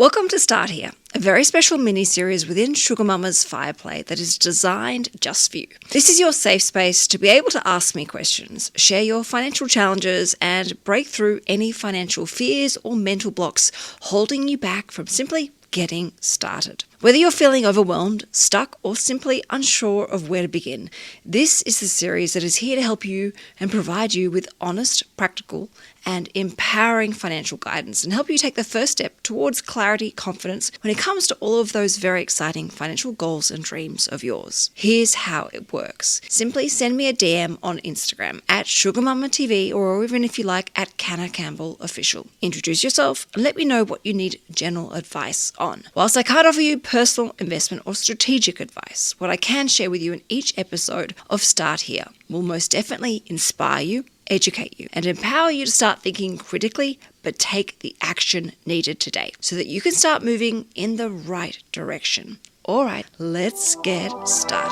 Welcome to Start Here, a very special mini-series within Sugar Mama's Fireplay that is designed just for you. This is your safe space to be able to ask me questions, share your financial challenges, and break through any financial fears or mental blocks holding you back from simply getting started. Whether you're feeling overwhelmed, stuck, or simply unsure of where to begin, this is the series that is here to help you and provide you with honest, practical, and empowering financial guidance and help you take the first step towards clarity, confidence when it comes to all of those very exciting financial goals and dreams of yours. Here's how it works. Simply send me a DM on Instagram at SugarMamaTV or even if you like at Canna Campbell Official. Introduce yourself and let me know what you need general advice on. Whilst I can't offer you personal investment or strategic advice, what I can share with you in each episode of Start Here will most definitely inspire you, educate you, and empower you to start thinking critically, but take the action needed today so that you can start moving in the right direction. All right, let's get started.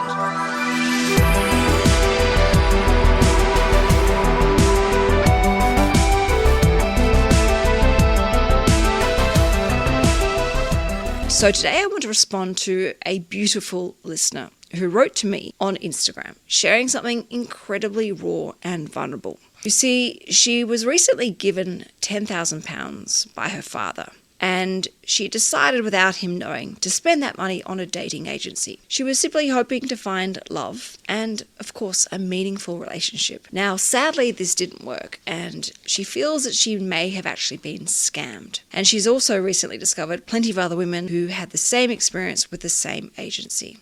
So today I want to respond to a beautiful listener who wrote to me on Instagram, sharing something incredibly raw and vulnerable. You see, she was recently given £10,000 by her father, and she decided without him knowing to spend that money on a dating agency. She was simply hoping to find love and, of course, a meaningful relationship. Now, sadly, this didn't work, and she feels that she may have actually been scammed. And she's also recently discovered plenty of other women who had the same experience with the same agency.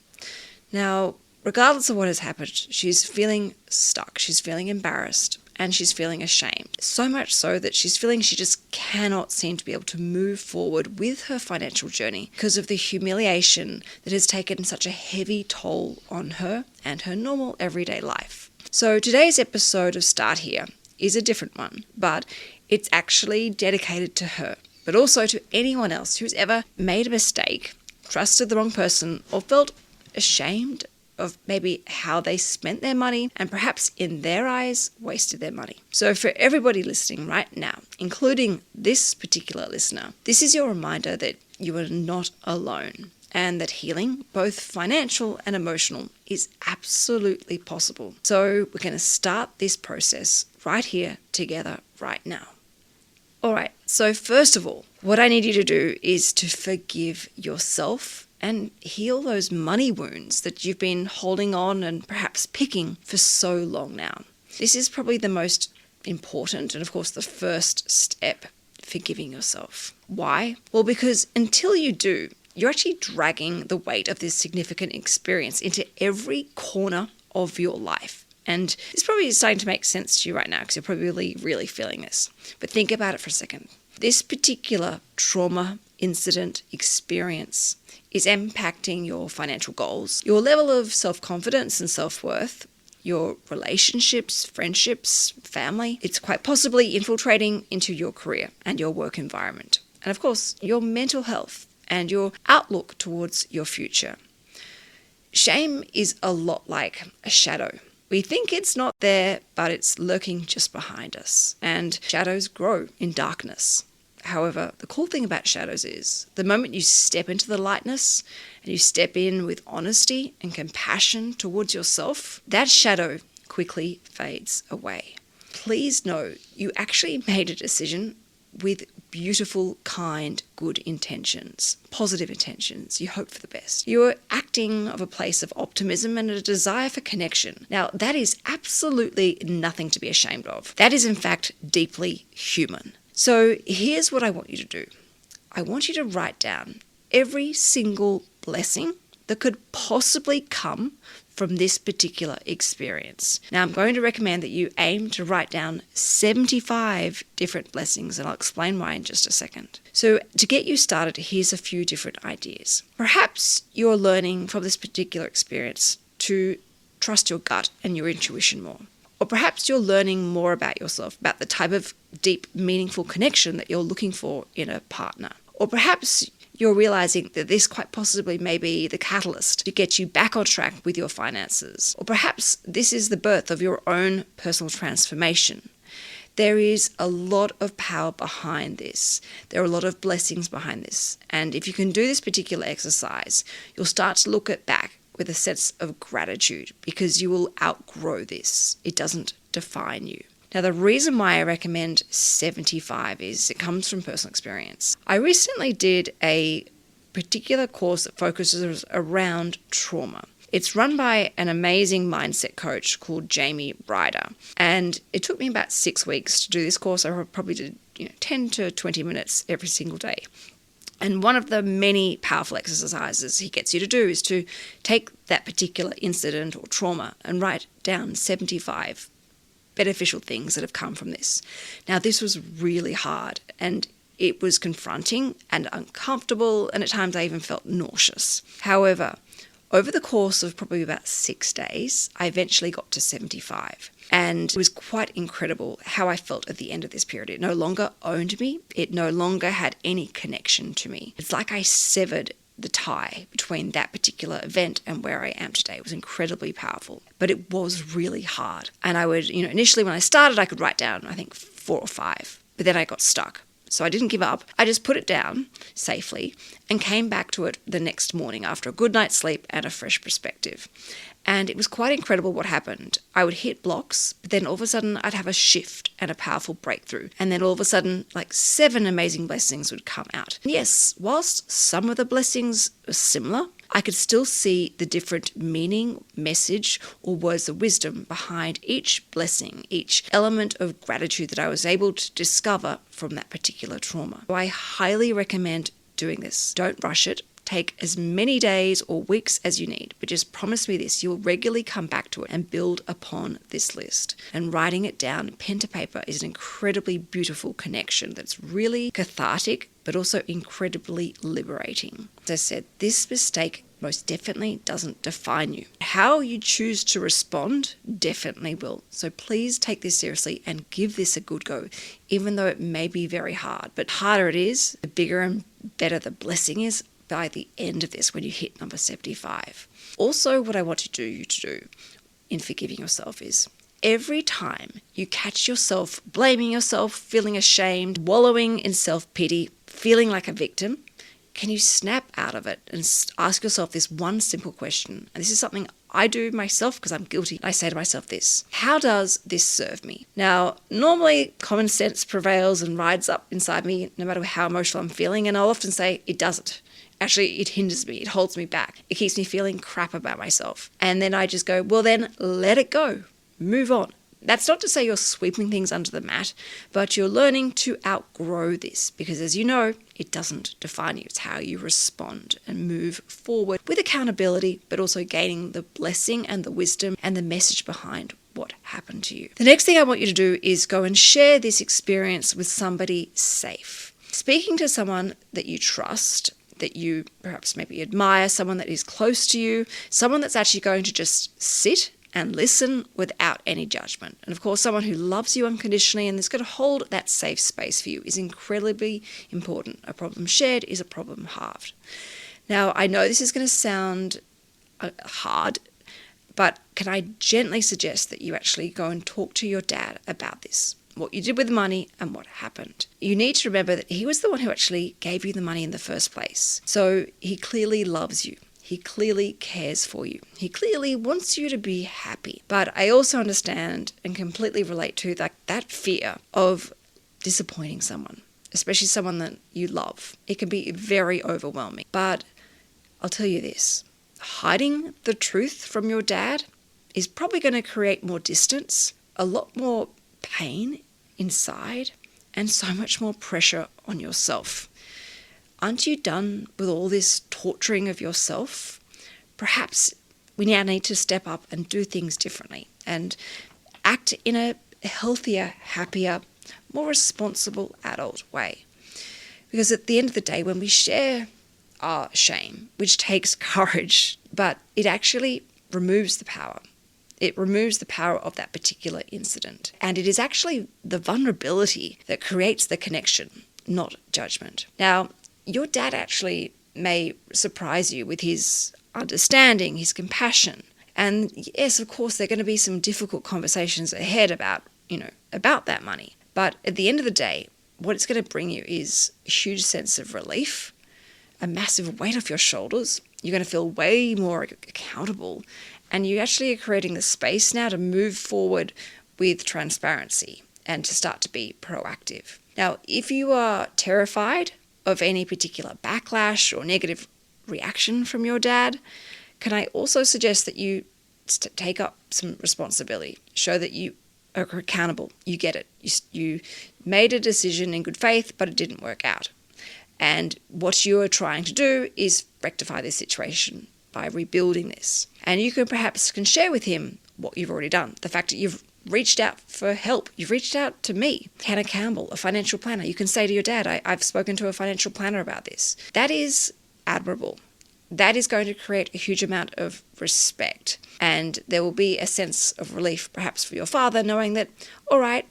Now, regardless of what has happened, she's feeling stuck, she's feeling embarrassed, and she's feeling ashamed. So much so that she's feeling she just cannot seem to be able to move forward with her financial journey because of the humiliation that has taken such a heavy toll on her and her normal everyday life. So today's episode of Start Here is a different one, but it's actually dedicated to her, but also to anyone else who's ever made a mistake, trusted the wrong person, or felt ashamed of maybe how they spent their money and perhaps in their eyes wasted their money. So for everybody listening right now, including this particular listener, this is your reminder that you are not alone and that healing, both financial and emotional, is absolutely possible. So we're going to start this process right here together right now. All right, so first of all, what I need you to do is to forgive yourself and heal those money wounds that you've been holding on and perhaps picking for so long now. This is probably the most important and, of course, the first step, forgiving yourself. Why? Well, because until you do, you're actually dragging the weight of this significant experience into every corner of your life. And this probably is starting to make sense to you right now because you're probably really feeling this. But think about it for a second. This particular trauma, incident, experience is impacting your financial goals, your level of self-confidence and self-worth, your relationships, friendships, family. It's quite possibly infiltrating into your career and your work environment. And of course, your mental health and your outlook towards your future. Shame is a lot like a shadow. We think it's not there, but it's lurking just behind us. And shadows grow in darkness. However, the cool thing about shadows is the moment you step into the lightness and you step in with honesty and compassion towards yourself, that shadow quickly fades away. Please know you actually made a decision with beautiful, kind, good intentions, positive intentions. You hope for the best. You're acting of a place of optimism and a desire for connection. Now, that is absolutely nothing to be ashamed of. That is, in fact, deeply human. So here's what I want you to do. I want you to write down every single blessing that could possibly come from this particular experience. Now, I'm going to recommend that you aim to write down 75 different blessings, and I'll explain why in just a second. So to get you started, here's a few different ideas. Perhaps you're learning from this particular experience to trust your gut and your intuition more. Or perhaps you're learning more about yourself, about the type of deep, meaningful connection that you're looking for in a partner. Or perhaps you're realizing that this quite possibly may be the catalyst to get you back on track with your finances. Or perhaps this is the birth of your own personal transformation. There is a lot of power behind this. There are a lot of blessings behind this. And if you can do this particular exercise, you'll start to look at back with a sense of gratitude because you will outgrow this. It doesn't define you. Now, the reason why I recommend 75 is it comes from personal experience. I recently did a particular course that focuses around trauma. It's run by an amazing mindset coach called Jamie Ryder. And it took me about 6 weeks to do this course. I probably did 10 to 20 minutes every single day. And one of the many powerful exercises he gets you to do is to take that particular incident or trauma and write down 75 beneficial things that have come from this. Now, this was really hard and it was confronting and uncomfortable, and at times I even felt nauseous. However, over the course of probably about 6 days, I eventually got to 75. And it was quite incredible how I felt at the end of this period. It no longer owned me. It no longer had any connection to me. It's like I severed the tie between that particular event and where I am today. It was incredibly powerful, but it was really hard. And I would, initially when I started, I could write down, I think 4 or 5, but then I got stuck. So I didn't give up. I just put it down safely and came back to it the next morning after a good night's sleep and a fresh perspective. And it was quite incredible what happened. I would hit blocks, but then all of a sudden I'd have a shift and a powerful breakthrough. And then all of a sudden, like 7 amazing blessings would come out. And yes, whilst some of the blessings were similar, I could still see the different meaning, message, or words of wisdom behind each blessing, each element of gratitude that I was able to discover from that particular trauma. So I highly recommend doing this. Don't rush it. Take as many days or weeks as you need, but just promise me this, you'll regularly come back to it and build upon this list. And writing it down, pen to paper, is an incredibly beautiful connection that's really cathartic, but also incredibly liberating. As I said, this mistake most definitely doesn't define you. How you choose to respond definitely will. So please take this seriously and give this a good go, even though it may be very hard. But the harder it is, the bigger and better the blessing is by the end of this when you hit number 75. Also, what I want you to do in forgiving yourself is every time you catch yourself blaming yourself, feeling ashamed, wallowing in self-pity, feeling like a victim, can you snap out of it and ask yourself this one simple question? And this is something I do myself because I'm guilty. I say to myself this: how does this serve me? Now, normally common sense prevails and rides up inside me no matter how emotional I'm feeling, and I'll often say it doesn't. Actually, it hinders me. It holds me back. It keeps me feeling crap about myself. And then I just go, well, then let it go. Move on. That's not to say you're sweeping things under the mat, but you're learning to outgrow this because, as you know, it doesn't define you. It's how you respond and move forward with accountability, but also gaining the blessing and the wisdom and the message behind what happened to you. The next thing I want you to do is go and share this experience with somebody safe. Speaking to someone that you trust, that you perhaps maybe admire, someone that is close to you, someone that's actually going to just sit and listen without any judgment. And of course, someone who loves you unconditionally and is going to hold that safe space for you is incredibly important. A problem shared is a problem halved. Now, I know this is going to sound hard, but can I gently suggest that you actually go and talk to your dad about this? What you did with the money and what happened. You need to remember that he was the one who actually gave you the money in the first place. So he clearly loves you. He clearly cares for you. He clearly wants you to be happy. But I also understand and completely relate to that fear of disappointing someone, especially someone that you love. It can be very overwhelming. But I'll tell you this, hiding the truth from your dad is probably going to create more distance, a lot more pain inside, and so much more pressure on yourself. Aren't you done with all this torturing of yourself? Perhaps we now need to step up and do things differently and act in a healthier, happier, more responsible adult way. Because at the end of the day, when we share our shame, which takes courage, but it actually removes the power. It removes the power of that particular incident. And it is actually the vulnerability that creates the connection, not judgment. Now, your dad actually may surprise you with his understanding, his compassion. And yes, of course, there are going to be some difficult conversations ahead about that money. But at the end of the day, what it's going to bring you is a huge sense of relief, a massive weight off your shoulders. You're going to feel way more accountable, and you actually are creating the space now to move forward with transparency and to start to be proactive. Now, if you are terrified of any particular backlash or negative reaction from your dad, can I also suggest that you take up some responsibility, show that you are accountable, you get it, you made a decision in good faith, but it didn't work out. And what you are trying to do is rectify this situation by rebuilding this. And you can share with him what you've already done. The fact that you've reached out for help. You've reached out to me, Hannah Campbell, a financial planner. You can say to your dad, I've spoken to a financial planner about this. That is admirable. That is going to create a huge amount of respect. And there will be a sense of relief perhaps for your father, knowing that, all right,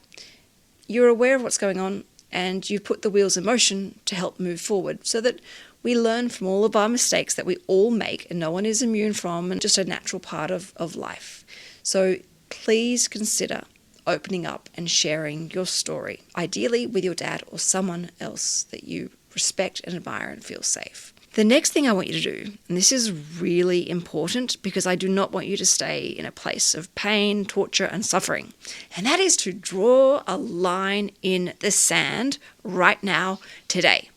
you're aware of what's going on and you've put the wheels in motion to help move forward, so that we learn from all of our mistakes that we all make and no one is immune from, and just a natural part of life. So please consider opening up and sharing your story, ideally with your dad or someone else that you respect and admire and feel safe. The next thing I want you to do, and this is really important because I do not want you to stay in a place of pain, torture, and suffering, and that is to draw a line in the sand right now, today.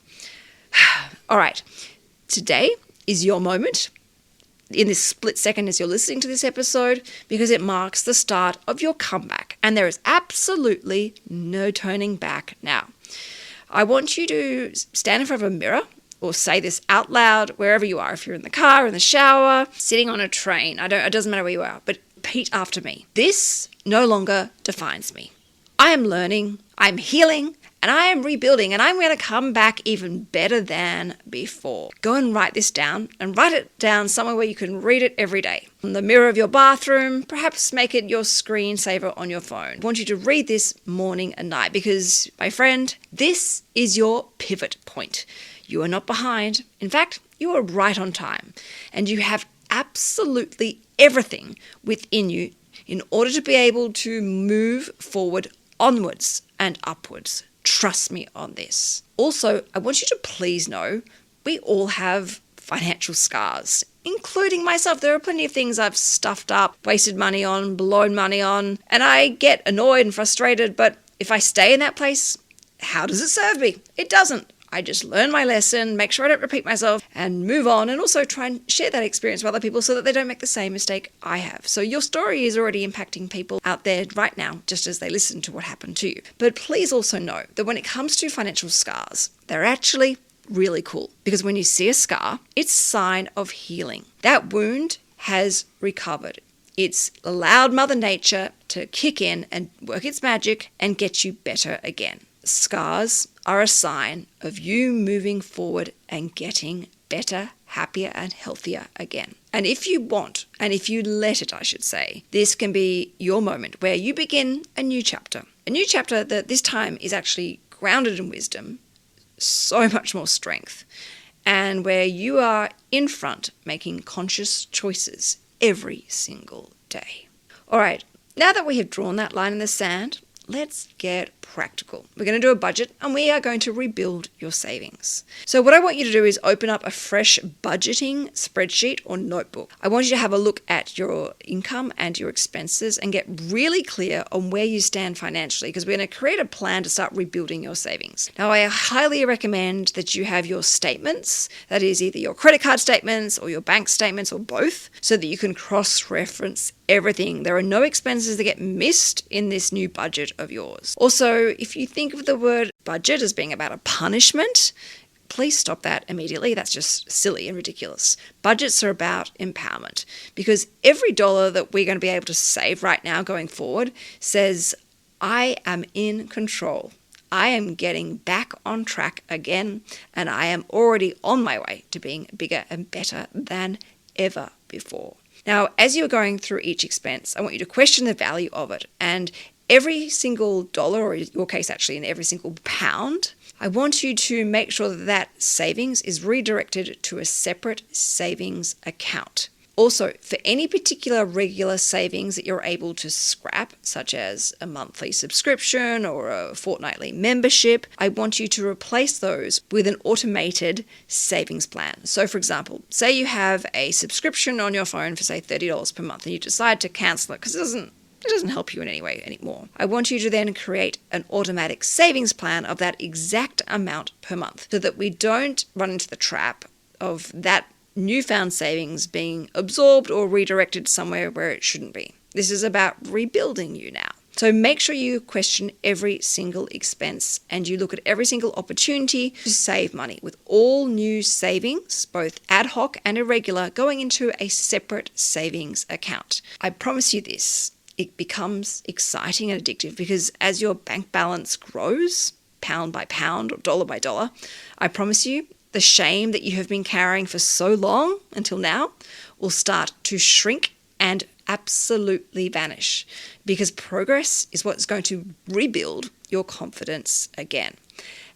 All right, today is your moment. In this split second as you're listening to this episode, because it marks the start of your comeback, and there is absolutely no turning back now. I want you to stand in front of a mirror or say this out loud wherever you are. If you're in the car, in the shower, sitting on a train, it doesn't matter where you are, but repeat after me. This no longer defines me. I am learning, I'm healing, and I am rebuilding, and I'm going to come back even better than before. Go and write this down, and write it down somewhere where you can read it every day. On the mirror of your bathroom, perhaps make it your screensaver on your phone. I want you to read this morning and night because, my friend, this is your pivot point. You are not behind. In fact, you are right on time, and you have absolutely everything within you in order to be able to move forward onwards and upwards. Trust me on this. Also, I want you to please know we all have financial scars, including myself. There are plenty of things I've stuffed up, wasted money on, blown money on, and I get annoyed and frustrated, but if I stay in that place, how does it serve me? It doesn't. I just learn my lesson, make sure I don't repeat myself, and move on, and also try and share that experience with other people so that they don't make the same mistake I have. So your story is already impacting people out there right now, just as they listen to what happened to you. But please also know that when it comes to financial scars, they're actually really cool, because when you see a scar, it's a sign of healing. That wound has recovered. It's allowed Mother Nature to kick in and work its magic and get you better again. Scars are a sign of you moving forward and getting better, happier, and healthier again. And if you want, and if you let it, I should say, this can be your moment where you begin a new chapter. A new chapter that this time is actually grounded in wisdom, so much more strength, and where you are in front making conscious choices every single day. All right, now that we have drawn that line in the sand, let's get practical. We're going to do a budget and we are going to rebuild your savings. So what I want you to do is open up a fresh budgeting spreadsheet or notebook. I want you to have a look at your income and your expenses and get really clear on where you stand financially, because we're going to create a plan to start rebuilding your savings. Now, I highly recommend that you have your statements, that is either your credit card statements or your bank statements or both, so that you can cross-reference everything. There are no expenses that get missed in this new budget of yours. Also, if you think of the word budget as being about a punishment, please stop that immediately. That's just silly and ridiculous. Budgets are about empowerment, because every dollar that we're going to be able to save right now going forward says, I am in control. I am getting back on track again, and I am already on my way to being bigger and better than ever before. Now, as you're going through each expense, I want you to question the value of it. And every single dollar, or in your case actually in every single pound, I want you to make sure that that savings is redirected to a separate savings account. Also, for any particular regular savings that you're able to scrap, such as a monthly subscription or a fortnightly membership, I want you to replace those with an automated savings plan. So for example, say you have a subscription on your phone for say $30 per month and you decide to cancel it because it doesn't help you in any way anymore. I want you to then create an automatic savings plan of that exact amount per month so that we don't run into the trap of that newfound savings being absorbed or redirected somewhere where it shouldn't be. This is about rebuilding you now. So make sure you question every single expense and you look at every single opportunity to save money, with all new savings, both ad hoc and irregular, going into a separate savings account. I promise you this, it becomes exciting and addictive because as your bank balance grows, pound by pound or dollar by dollar, I promise you, the shame that you have been carrying for so long until now will start to shrink and absolutely vanish, because progress is what's going to rebuild your confidence again.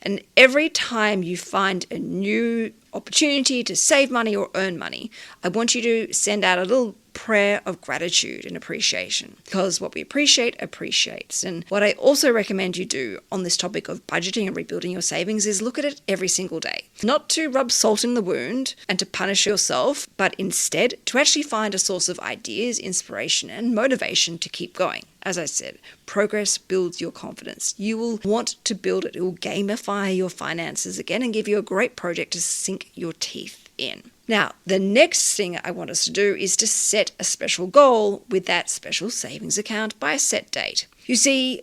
And every time you find a new opportunity to save money or earn money, I want you to send out a little prayer of gratitude and appreciation, because what we appreciate appreciates. And what I also recommend you do on this topic of budgeting and rebuilding your savings is look at it every single day. Not to rub salt in the wound and to punish yourself, but instead to actually find a source of ideas, inspiration, and motivation to keep going. As I said, progress builds your confidence. You will want to build it. It will gamify your finances again and give you a great project to sink your teeth in. Now, the next thing I want us to do is to set a special goal with that special savings account by a set date. You see,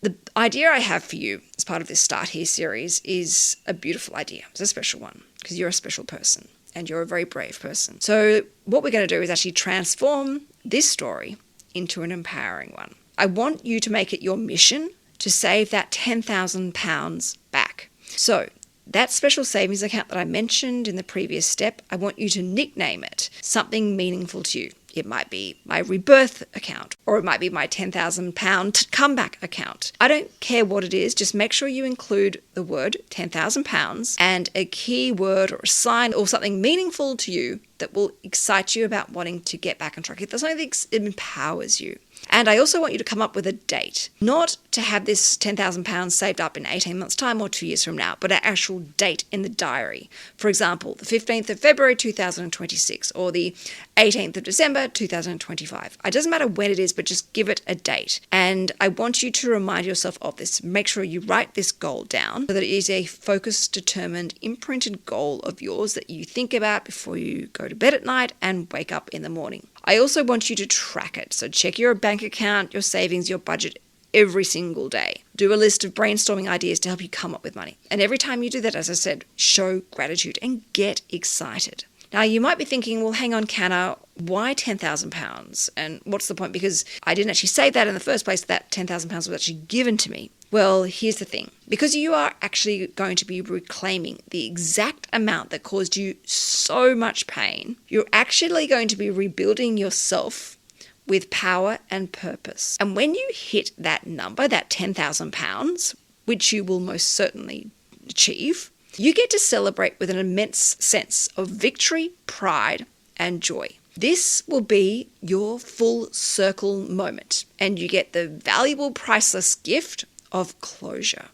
the idea I have for you as part of this Start Here series is a beautiful idea. It's a special one because you're a special person and you're a very brave person. So what we're going to do is actually transform this story into an empowering one. I want you to make it your mission to save that £10,000 back. So that special savings account that I mentioned in the previous step, I want you to nickname it something meaningful to you. It might be my rebirth account, or it might be my £10,000 comeback account. I don't care what it is, just make sure you include the word £10,000 and a key word or a sign or something meaningful to you that will excite you about wanting to get back on track. If there's something that empowers you. And I also want you to come up with a date, not to have this £10,000 saved up in 18 months' time or 2 years from now, but an actual date in the diary. For example, the 15th of February 2026 or the 18th of December 2025. It doesn't matter when it is, but just give it a date. And I want you to remind yourself of this. Make sure you write this goal down so that it is a focused, determined, imprinted goal of yours that you think about before you go to bed at night and wake up in the morning. I also want you to track it. So check your bank account, your savings, your budget every single day. Do a list of brainstorming ideas to help you come up with money. And every time you do that, as I said, show gratitude and get excited. Now, you might be thinking, well, hang on, Canna, why £10,000? And what's the point? Because I didn't actually say that in the first place, that £10,000 was actually given to me. Well, here's the thing. Because you are actually going to be reclaiming the exact amount that caused you so much pain, you're actually going to be rebuilding yourself with power and purpose. And when you hit that number, that £10,000, which you will most certainly achieve, you get to celebrate with an immense sense of victory, pride, and joy. This will be your full circle moment, and you get the valuable, priceless gift of closure.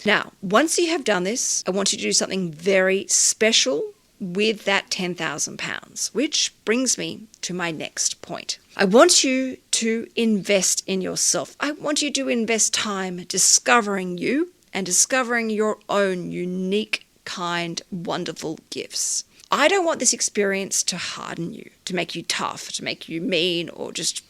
Now, once you have done this, I want you to do something very special with that £10,000, which brings me to my next point. I want you to invest in yourself. I want you to invest time discovering you and discovering your own unique, kind, wonderful gifts. I don't want this experience to harden you, to make you tough, to make you mean, or just,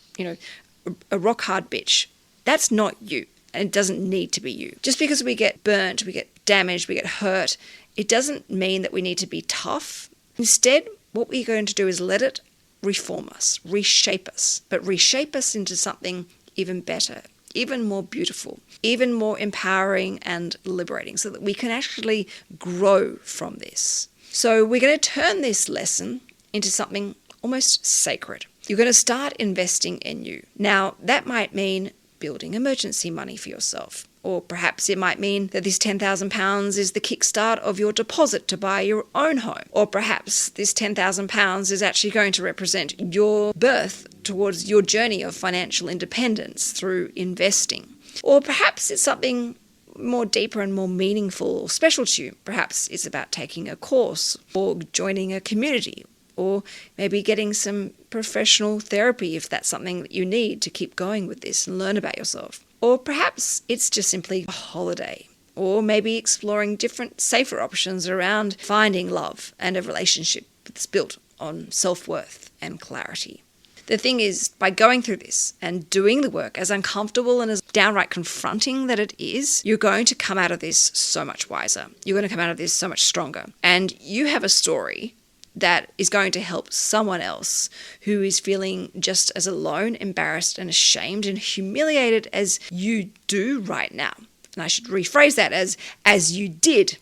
a rock hard bitch. That's not you. And it doesn't need to be you. Just because we get burnt, we get damaged, we get hurt, it doesn't mean that we need to be tough. Instead, what we're going to do is let it reform us, reshape us, but reshape us into something even better, even more beautiful, even more empowering and liberating, so that we can actually grow from this. So we're going to turn this lesson into something almost sacred. You're going to start investing in you. Now, that might mean building emergency money for yourself. Or perhaps it might mean that this £10,000 is the kickstart of your deposit to buy your own home. Or perhaps this £10,000 is actually going to represent your birth towards your journey of financial independence through investing. Or perhaps it's something more deeper and more meaningful or special to you. Perhaps it's about taking a course or joining a community, or maybe getting some professional therapy if that's something that you need to keep going with this and learn about yourself. Or perhaps it's just simply a holiday, or maybe exploring different, safer options around finding love and a relationship that's built on self-worth and clarity. The thing is, by going through this and doing the work, as uncomfortable and as downright confronting that it is, you're going to come out of this so much wiser. You're going to come out of this so much stronger. And you have a story that is going to help someone else who is feeling just as alone, embarrassed and ashamed and humiliated as you do right now. And I should rephrase that as you did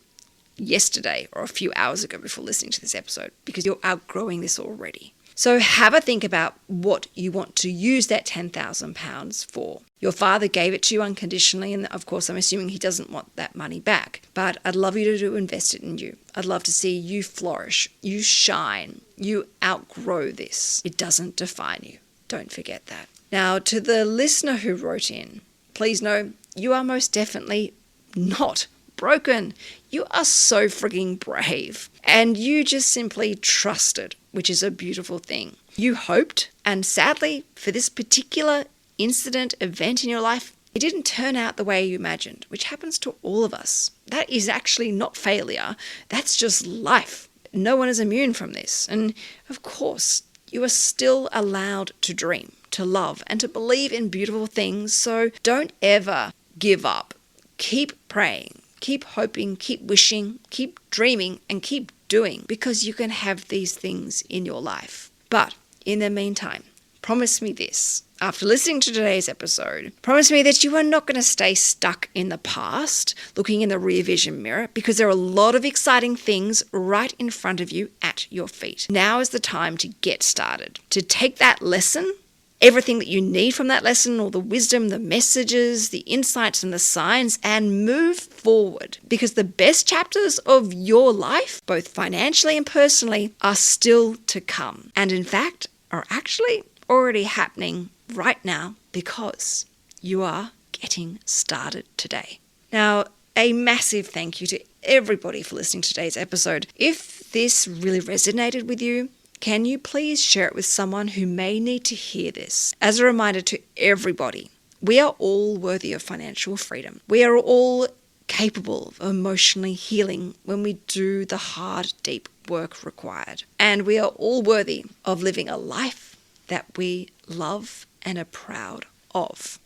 yesterday or a few hours ago before listening to this episode, because you're outgrowing this already. So have a think about what you want to use that £10,000 for. Your father gave it to you unconditionally, and of course I'm assuming he doesn't want that money back. But I'd love you to invest it in you. I'd love to see you flourish, you shine, you outgrow this. It doesn't define you. Don't forget that. Now, to the listener who wrote in, please know you are most definitely not broken. You are so frigging brave. And you just simply trusted, which is a beautiful thing. You hoped, and sadly, for this particular incident, event in your life, it didn't turn out the way you imagined, which happens to all of us. That is actually not failure. That's just life. No one is immune from this. And of course, you are still allowed to dream, to love, and to believe in beautiful things. So don't ever give up. Keep praying. Keep hoping, keep wishing, keep dreaming, and keep doing, because you can have these things in your life. But in the meantime, promise me this. After listening to today's episode, promise me that you are not going to stay stuck in the past, looking in the rear vision mirror, because there are a lot of exciting things right in front of you at your feet. Now is the time to get started, to take that lesson, everything that you need from that lesson, all the wisdom, the messages, the insights and the signs, and move forward, because the best chapters of your life, both financially and personally, are still to come. And in fact, are actually already happening right now, because you are getting started today. Now, a massive thank you to everybody for listening to today's episode. If this really resonated with you, can you please share it with someone who may need to hear this? As a reminder to everybody, we are all worthy of financial freedom. We are all capable of emotionally healing when we do the hard, deep work required. And we are all worthy of living a life that we love and are proud of.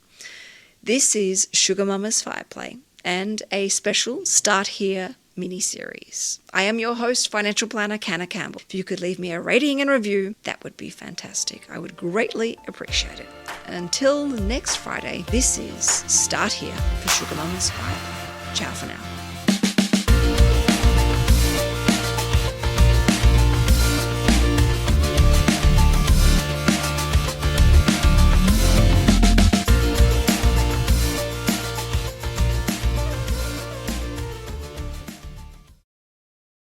This is Sugar Mama's Fireplay and a special Start Here mini-series. I am your host, financial planner Canna Campbell. If you could leave me a rating and review, that would be fantastic. I would greatly appreciate it. Until next Friday, this is Start Here for Sugar Mama's Fireplay. Ciao for now.